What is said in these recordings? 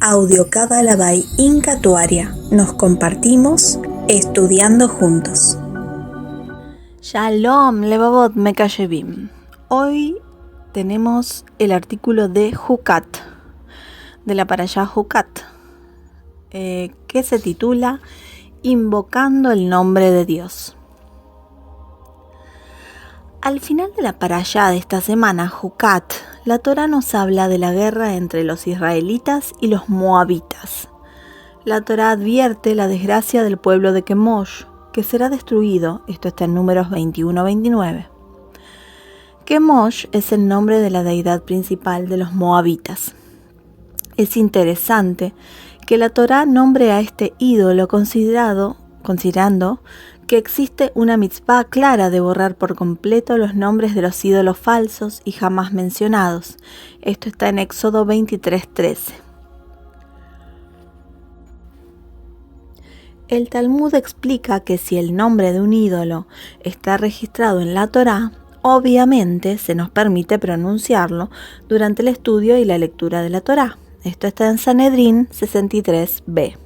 Audio Kabbalah Inca Tuaria. Nos compartimos estudiando juntos. Shalom, Levavot Mekashevim. Hoy tenemos el artículo de Hukat, de la parashá Hukat, que se titula Invocando el nombre de Dios. Al final de la parashá de esta semana, Hukat, la Torá nos habla de la guerra entre los israelitas y los moabitas. La Torá advierte la desgracia del pueblo de Kemosh, que será destruido. Esto está en Números 21-29. Kemosh es el nombre de la deidad principal de los moabitas. Es interesante que la Torá nombre a este ídolo considerando que existe una mitzvah clara de borrar por completo los nombres de los ídolos falsos y jamás mencionados. Esto está en Éxodo 23:13. El Talmud explica que si el nombre de un ídolo está registrado en la Torá, obviamente se nos permite pronunciarlo durante el estudio y la lectura de la Torá. Esto está en Sanedrín 63b.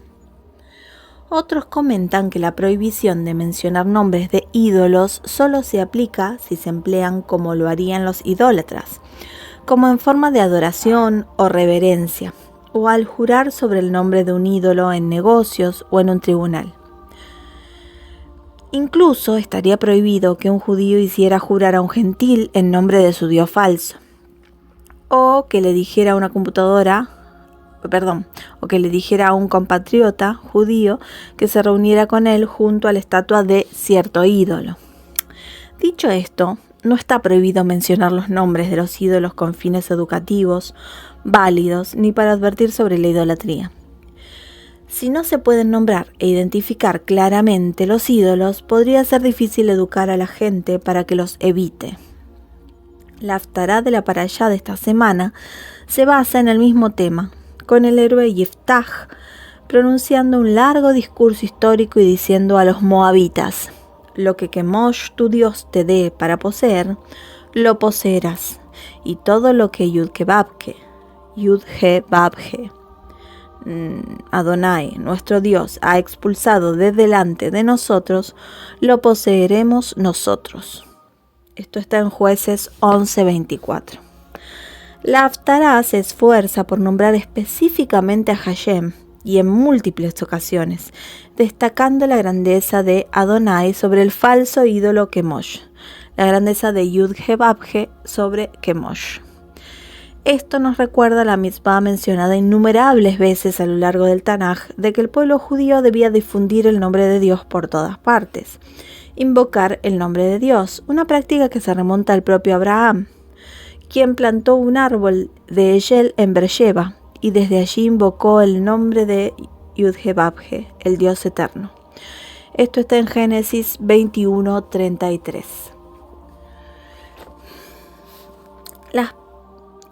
Otros comentan que la prohibición de mencionar nombres de ídolos solo se aplica si se emplean como lo harían los idólatras, como en forma de adoración o reverencia, o al jurar sobre el nombre de un ídolo en negocios o en un tribunal. Incluso estaría prohibido que un judío hiciera jurar a un gentil en nombre de su dios falso, o que le dijera a un compatriota judío que se reuniera con él junto a la estatua de cierto ídolo. Dicho esto, no está prohibido mencionar los nombres de los ídolos con fines educativos, válidos, ni para advertir sobre la idolatría. Si no se pueden nombrar e identificar claramente los ídolos, podría ser difícil educar a la gente para que los evite. La haftará de la parashá de esta semana se basa en el mismo tema, con el héroe Yiftach pronunciando un largo discurso histórico y diciendo a los moabitas: lo que Kemosh tu Dios te dé para poseer, lo poseerás, y todo lo que Yud-He-Vavhe, Adonai, nuestro Dios, ha expulsado de delante de nosotros, lo poseeremos nosotros. Esto está en Jueces 11:24. La haftará se esfuerza por nombrar específicamente a Hashem y en múltiples ocasiones, destacando la grandeza de Adonai sobre el falso ídolo Kemosh, la grandeza de Yud-He-Vavhe sobre Kemosh. Esto nos recuerda la mitzvah mencionada innumerables veces a lo largo del Tanaj de que el pueblo judío debía difundir el nombre de Dios por todas partes, invocar el nombre de Dios, una práctica que se remonta al propio Abraham, quien plantó un árbol de Eshel en Beersheba y desde allí invocó el nombre de Yud-He-Vavhe, el Dios eterno. Esto está en Génesis 21:33.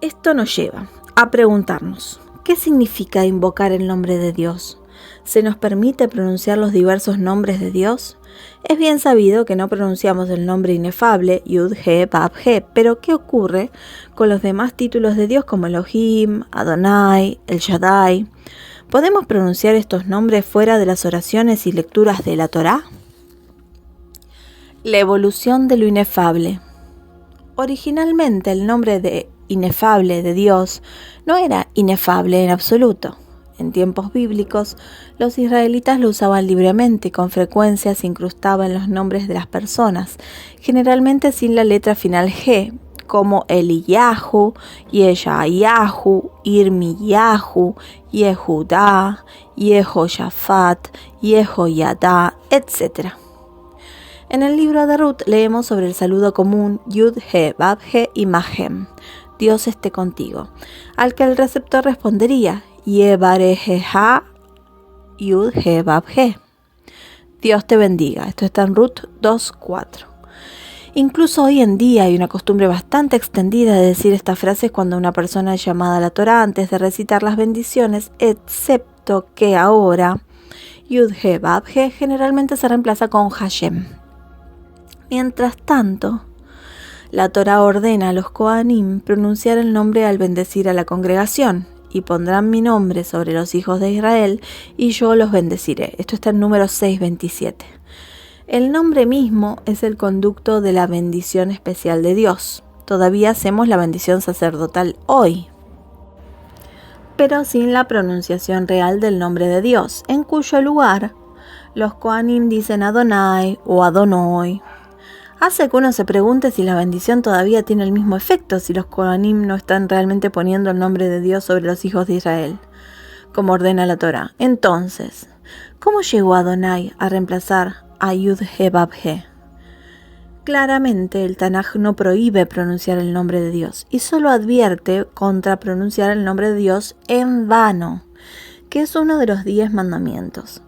Esto nos lleva a preguntarnos, ¿qué significa invocar el nombre de Dios? ¿Se nos permite pronunciar los diversos nombres de Dios? Es bien sabido que no pronunciamos el nombre inefable, Yud-He-Vavhe, pero ¿qué ocurre con los demás títulos de Dios como Elohim, Adonai, El Shaddai? ¿Podemos pronunciar estos nombres fuera de las oraciones y lecturas de la Torá? La evolución de lo inefable. Originalmente el nombre de inefable de Dios no era inefable en absoluto. En tiempos bíblicos, los israelitas lo usaban libremente y con frecuencia se incrustaba en los nombres de las personas, generalmente sin la letra final G, como Eliyahu, Yeshayahu, Irmiyahu, Yehudá, Yehoshafat, Yehoyadá, etc. En el libro de Ruth leemos sobre el saludo común Yud-He-Vavhe y Mahem, Dios esté contigo, al que el receptor respondería Yevarejeja Yud-He-Vavhe, Dios te bendiga. Esto está en Ruth 2:4. Incluso hoy en día hay una costumbre bastante extendida de decir estas frases cuando una persona es llamada a la Torá antes de recitar las bendiciones, excepto que ahora Yud-He-Vavhe generalmente se reemplaza con Hashem. Mientras tanto, la Torá ordena a los Kohanim pronunciar el nombre al bendecir a la congregación, y pondrán mi nombre sobre los hijos de Israel, y yo los bendeciré. Esto está en Números 6:27. El nombre mismo es el conducto de la bendición especial de Dios. Todavía hacemos la bendición sacerdotal hoy, pero sin la pronunciación real del nombre de Dios, en cuyo lugar los Kohanim dicen Adonai o Adonoi. Hace que uno se pregunte si la bendición todavía tiene el mismo efecto si los Kohanim no están realmente poniendo el nombre de Dios sobre los hijos de Israel, como ordena la Torá. Entonces, ¿cómo llegó Adonai a reemplazar a Yud-He-Vav-He? Claramente el Tanaj no prohíbe pronunciar el nombre de Dios y solo advierte contra pronunciar el nombre de Dios en vano, que es uno de los 10 mandamientos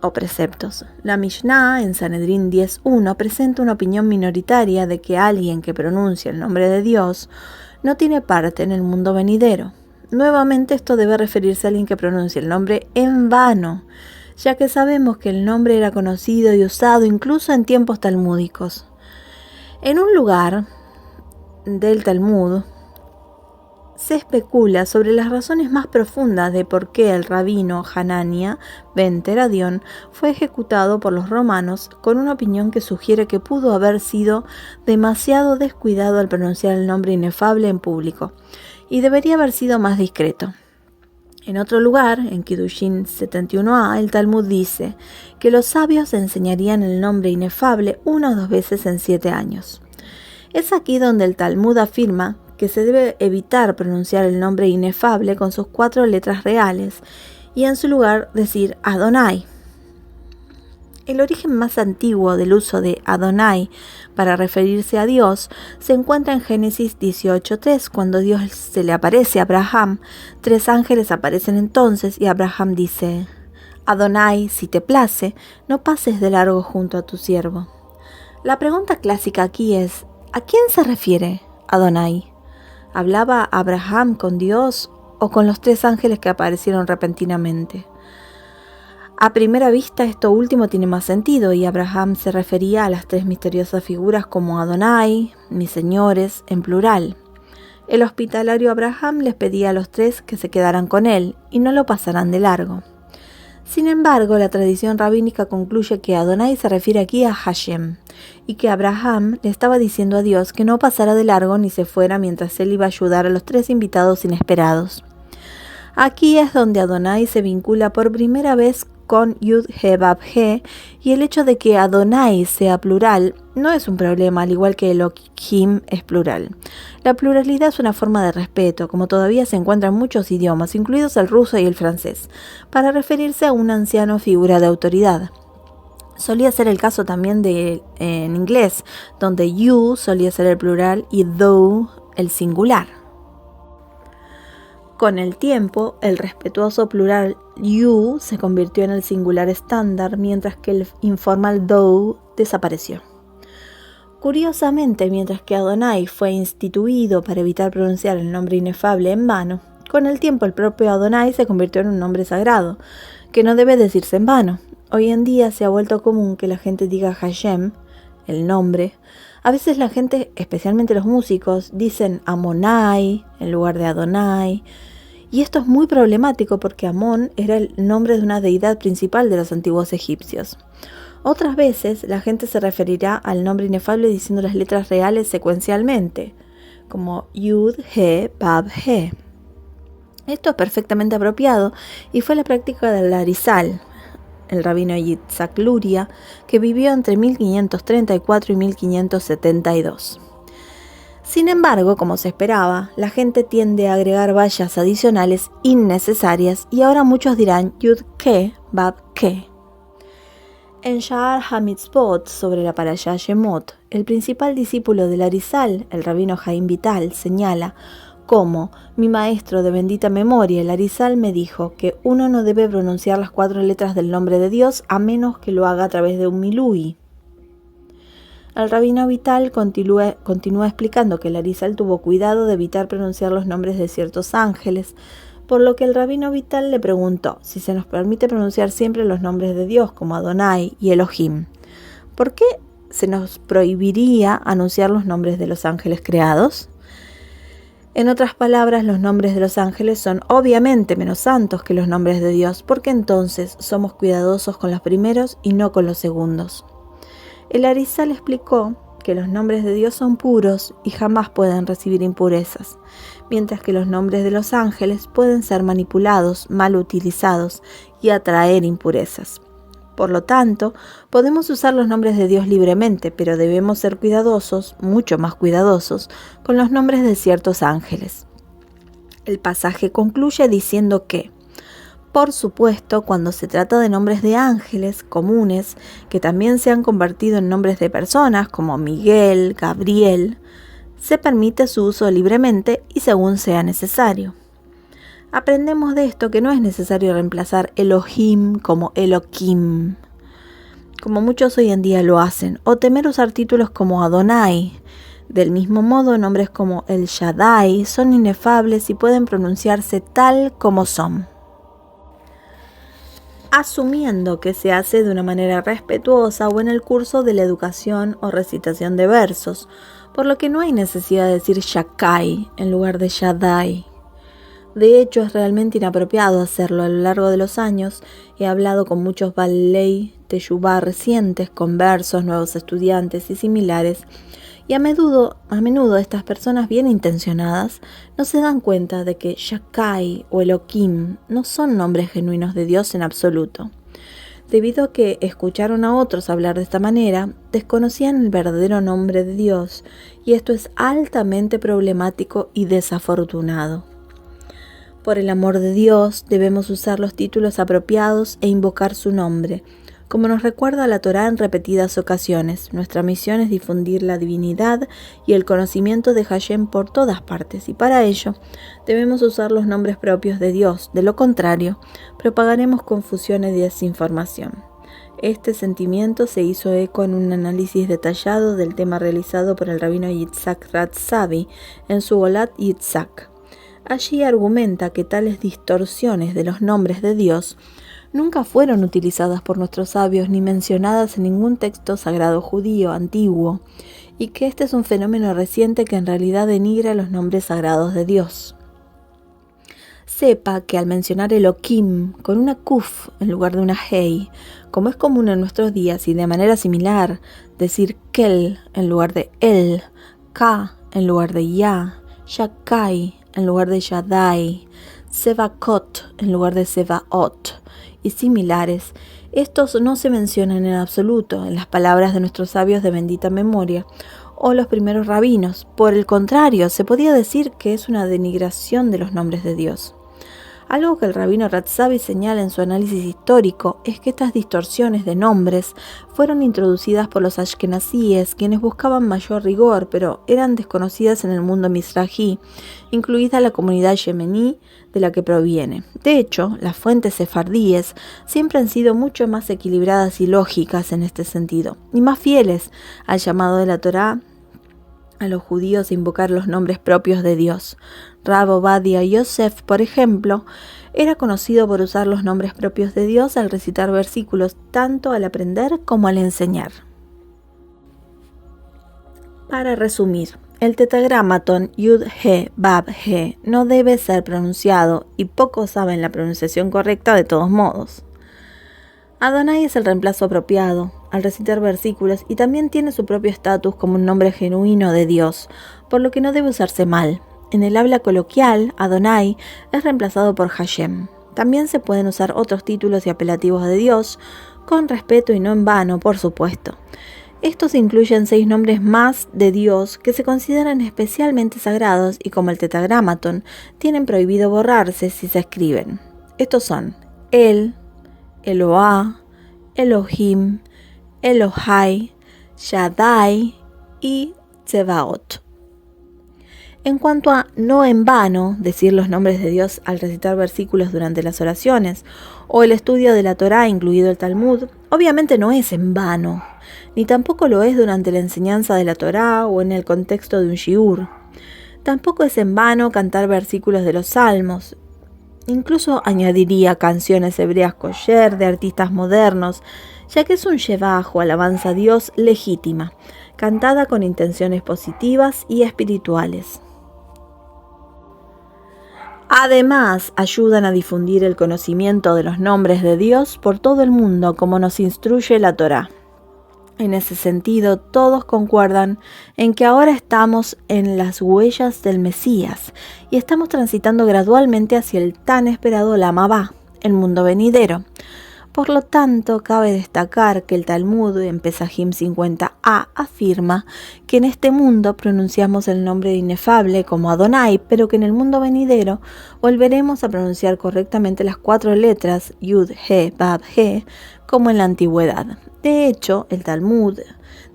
o preceptos. La Mishnah en Sanedrín 10.1 presenta una opinión minoritaria de que alguien que pronuncia el nombre de Dios no tiene parte en el mundo venidero. Nuevamente esto debe referirse a alguien que pronuncia el nombre en vano, ya que sabemos que el nombre era conocido y usado incluso en tiempos talmúdicos. En un lugar del Talmud se especula sobre las razones más profundas de por qué el rabino Hanania ben Teradión fue ejecutado por los romanos, con una opinión que sugiere que pudo haber sido demasiado descuidado al pronunciar el nombre inefable en público y debería haber sido más discreto. En otro lugar, en Kiddushin 71a, el Talmud dice que los sabios enseñarían el nombre inefable 1 o 2 veces en 7 años. Es aquí donde el Talmud afirma que se debe evitar pronunciar el nombre inefable con sus 4 letras reales y en su lugar decir Adonai. El origen más antiguo del uso de Adonai para referirse a Dios se encuentra en Génesis 18:3, cuando Dios se le aparece a Abraham. 3 ángeles aparecen entonces y Abraham dice: Adonai, si te place, no pases de largo junto a tu siervo. La pregunta clásica aquí es: ¿a quién se refiere Adonai? ¿Hablaba Abraham con Dios o con los 3 ángeles que aparecieron repentinamente? A primera vista esto último tiene más sentido y Abraham se refería a las 3 misteriosas figuras como Adonai, mis señores, en plural. El hospitalario Abraham les pedía a los 3 que se quedaran con él y no lo pasaran de largo. Sin embargo, la tradición rabínica concluye que Adonai se refiere aquí a Hashem y que Abraham le estaba diciendo a Dios que no pasara de largo ni se fuera mientras él iba a ayudar a los 3 invitados inesperados. Aquí es donde Adonai se vincula por primera vez con Yud-He-Vav-He, y el hecho de que Adonai sea plural no es un problema, al igual que Elohim es plural. La pluralidad es una forma de respeto, como todavía se encuentra en muchos idiomas, incluidos el ruso y el francés, para referirse a un anciano figura de autoridad. Solía ser el caso también en inglés, donde you solía ser el plural y thou el singular. Con el tiempo, el respetuoso plural you se convirtió en el singular estándar, mientras que el informal thou desapareció. Curiosamente, mientras que Adonai fue instituido para evitar pronunciar el nombre inefable en vano, con el tiempo el propio Adonai se convirtió en un nombre sagrado, que no debe decirse en vano. Hoy en día se ha vuelto común que la gente diga Hashem, el nombre. A veces la gente, especialmente los músicos, dicen Amonai en lugar de Adonai. Y esto es muy problemático porque Amón era el nombre de una deidad principal de los antiguos egipcios. Otras veces la gente se referirá al nombre inefable diciendo las letras reales secuencialmente, como Yud, He, Vav, He. Esto es perfectamente apropiado y fue la práctica del Arizal, el rabino Yitzhak Luria, que vivió entre 1534 y 1572. Sin embargo, como se esperaba, la gente tiende a agregar vallas adicionales innecesarias y ahora muchos dirán Yud-Ke, Vav-Ke. En Sha'ar HaMitzvot, sobre la Parashá Shemot, el principal discípulo del Arizal, el rabino Jaim Vital, señala cómo mi maestro de bendita memoria, el Arizal, me dijo que uno no debe pronunciar las 4 letras del nombre de Dios a menos que lo haga a través de un milui. El rabino Vital continúa explicando que el Arizal tuvo cuidado de evitar pronunciar los nombres de ciertos ángeles, por lo que el rabino Vital le preguntó si se nos permite pronunciar siempre los nombres de Dios como Adonai y Elohim. ¿Por qué se nos prohibiría anunciar los nombres de los ángeles creados? En otras palabras, los nombres de los ángeles son obviamente menos santos que los nombres de Dios, porque entonces somos cuidadosos con los primeros y no con los segundos. El Arizal explicó que los nombres de Dios son puros y jamás pueden recibir impurezas, mientras que los nombres de los ángeles pueden ser manipulados, mal utilizados y atraer impurezas. Por lo tanto, podemos usar los nombres de Dios libremente, pero debemos ser cuidadosos, mucho más cuidadosos, con los nombres de ciertos ángeles. El pasaje concluye diciendo que, por supuesto, cuando se trata de nombres de ángeles comunes, que también se han convertido en nombres de personas como Miguel, Gabriel, se permite su uso libremente y según sea necesario. Aprendemos de esto que no es necesario reemplazar Elohim como Elohim, como muchos hoy en día lo hacen, o temer usar títulos como Adonai. Del mismo modo, nombres como El Shaddai son inefables y pueden pronunciarse tal como son. Asumiendo que se hace de una manera respetuosa o en el curso de la educación o recitación de versos, por lo que no hay necesidad de decir Shakai en lugar de Shaddai. De hecho, es realmente inapropiado hacerlo. A lo largo de los años he hablado con muchos Balei Teshuvah recientes, conversos, nuevos estudiantes y similares, y a menudo estas personas bien intencionadas no se dan cuenta de que Shakai o Elohim no son nombres genuinos de Dios en absoluto. Debido a que escucharon a otros hablar de esta manera, desconocían el verdadero nombre de Dios, y esto es altamente problemático y desafortunado. Por el amor de Dios, debemos usar los títulos apropiados e invocar su nombre. Como nos recuerda la Torá en repetidas ocasiones, nuestra misión es difundir la divinidad y el conocimiento de Hashem por todas partes, y para ello debemos usar los nombres propios de Dios. De lo contrario, propagaremos confusión y desinformación. Este sentimiento se hizo eco en un análisis detallado del tema realizado por el rabino Yitzhak Ratzavi en su Olat Yitzhak. Allí argumenta que tales distorsiones de los nombres de Dios nunca fueron utilizadas por nuestros sabios ni mencionadas en ningún texto sagrado judío antiguo, y que este es un fenómeno reciente que en realidad denigra los nombres sagrados de Dios. Sepa que al mencionar Elohim con una kuf en lugar de una hei, como es común en nuestros días, y de manera similar decir kel en lugar de el, ka en lugar de ya, shakai en lugar de Shaddai, Sevakot en lugar de Sevaot y similares, estos no se mencionan en absoluto en las palabras de nuestros sabios de bendita memoria o los primeros rabinos. Por el contrario, se podía decir que es una denigración de los nombres de Dios. Algo que el rabino Ratzavi señala en su análisis histórico es que estas distorsiones de nombres fueron introducidas por los ashkenazíes, quienes buscaban mayor rigor, pero eran desconocidas en el mundo mizrahi, incluida la comunidad yemení de la que proviene. De hecho, las fuentes sefardíes siempre han sido mucho más equilibradas y lógicas en este sentido, y más fieles al llamado de la Torá a los judíos a invocar los nombres propios de Dios. Rav Ovadia Yosef, por ejemplo, era conocido por usar los nombres propios de Dios al recitar versículos, tanto al aprender como al enseñar. Para resumir, el tetragramaton Yud-He, Bab-He no debe ser pronunciado, y pocos saben la pronunciación correcta de todos modos. Adonai es el reemplazo apropiado al recitar versículos y también tiene su propio estatus como un nombre genuino de Dios, por lo que no debe usarse mal. En el habla coloquial, Adonai es reemplazado por Hashem. También se pueden usar otros títulos y apelativos de Dios, con respeto y no en vano, por supuesto. Estos incluyen 6 nombres más de Dios que se consideran especialmente sagrados y, como el tetragramaton, tienen prohibido borrarse si se escriben. Estos son El, Eloah, Elohim, Elohai, Shaddai y Tsevaot. En cuanto a no en vano decir los nombres de Dios al recitar versículos durante las oraciones o el estudio de la Torá, incluido el Talmud, obviamente no es en vano, ni tampoco lo es durante la enseñanza de la Torá o en el contexto de un shiur. Tampoco es en vano cantar versículos de los salmos. Incluso añadiría canciones hebreas kosher de artistas modernos, ya que es un shevach o alabanza a Dios legítima, cantada con intenciones positivas y espirituales. Además, ayudan a difundir el conocimiento de los nombres de Dios por todo el mundo, como nos instruye la Torá. En ese sentido, todos concuerdan en que ahora estamos en las huellas del Mesías y estamos transitando gradualmente hacia el tan esperado Olam Habá, el mundo venidero. Por lo tanto, cabe destacar que el Talmud en Pesajim 50a afirma que en este mundo pronunciamos el nombre inefable como Adonai, pero que en el mundo venidero volveremos a pronunciar correctamente las 4 letras Yud, He, Bab, He, como en la antigüedad. De hecho, el Talmud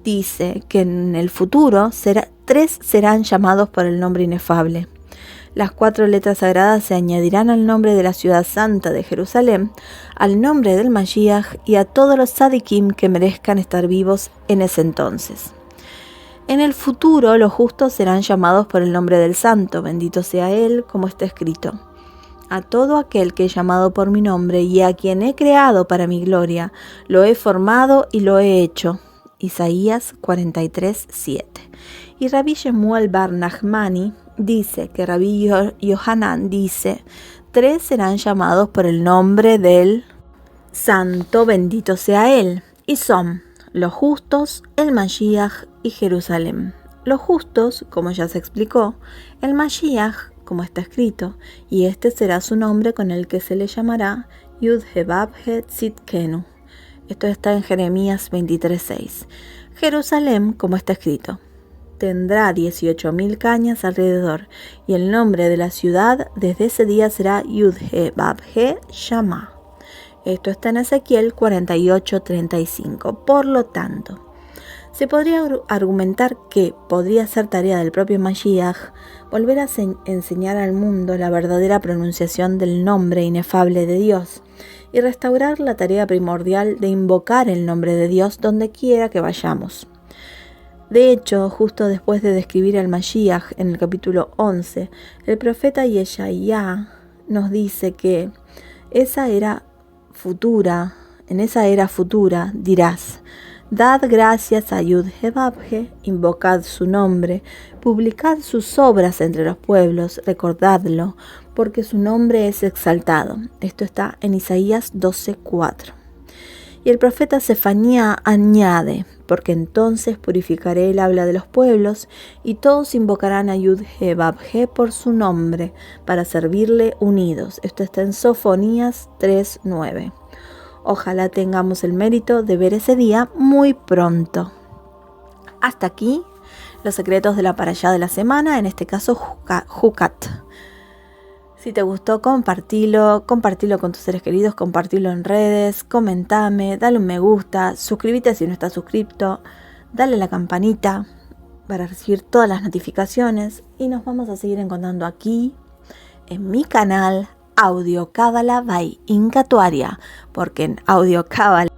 dice que en el futuro 3 serán llamados por el nombre inefable. Las 4 letras sagradas se añadirán al nombre de la ciudad santa de Jerusalén, al nombre del Mashiach y a todos los tzadikim que merezcan estar vivos en ese entonces. En el futuro los justos serán llamados por el nombre del santo, bendito sea él, como está escrito. A todo aquel que he llamado por mi nombre y a quien he creado para mi gloria, lo he formado y lo he hecho. Isaías 43:7. Y Rabbi Shemuel bar Nachmani dice que Rabbi Yohanan dice: 3 serán llamados por el nombre del santo, bendito sea él, y son los justos, el Mashiach y Jerusalén. Los justos, como ya se explicó, el Mashiach, como está escrito, y este será su nombre con el que se le llamará Yud He Bab He Tzidkenu. Esto está en Jeremías 23:6. Jerusalén, como está escrito, tendrá 18.000 cañas alrededor, y el nombre de la ciudad desde ese día será Yud He Bab He Shama. Esto está en Ezequiel 48:35. Por lo tanto, se podría argumentar que podría ser tarea del propio Mashiach volver a enseñar al mundo la verdadera pronunciación del nombre inefable de Dios y restaurar la tarea primordial de invocar el nombre de Dios donde quiera que vayamos. De hecho, justo después de describir al Mashiach en el capítulo 11, el profeta Yeshayá nos dice que en esa era futura dirás: dad gracias a Yud He Bab He, invocad su nombre, publicad sus obras entre los pueblos, recordadlo, porque su nombre es exaltado. Esto está en Isaías 12:4. Y el profeta Sefanía añade: porque entonces purificaré el habla de los pueblos, y todos invocarán a Yud He Bab He por su nombre, para servirle unidos. Esto está en Sofonías 3:9. Ojalá tengamos el mérito de ver ese día muy pronto. Hasta aquí los secretos de la parashá de la semana, en este caso Jucat. Si te gustó, compartilo con tus seres queridos, compartilo en redes, comentame, dale un me gusta, suscríbete si no estás suscrito, dale la campanita para recibir todas las notificaciones y nos vamos a seguir encontrando aquí en mi canal Audio Cábala by Inca Tuaria, porque en Audio Cábala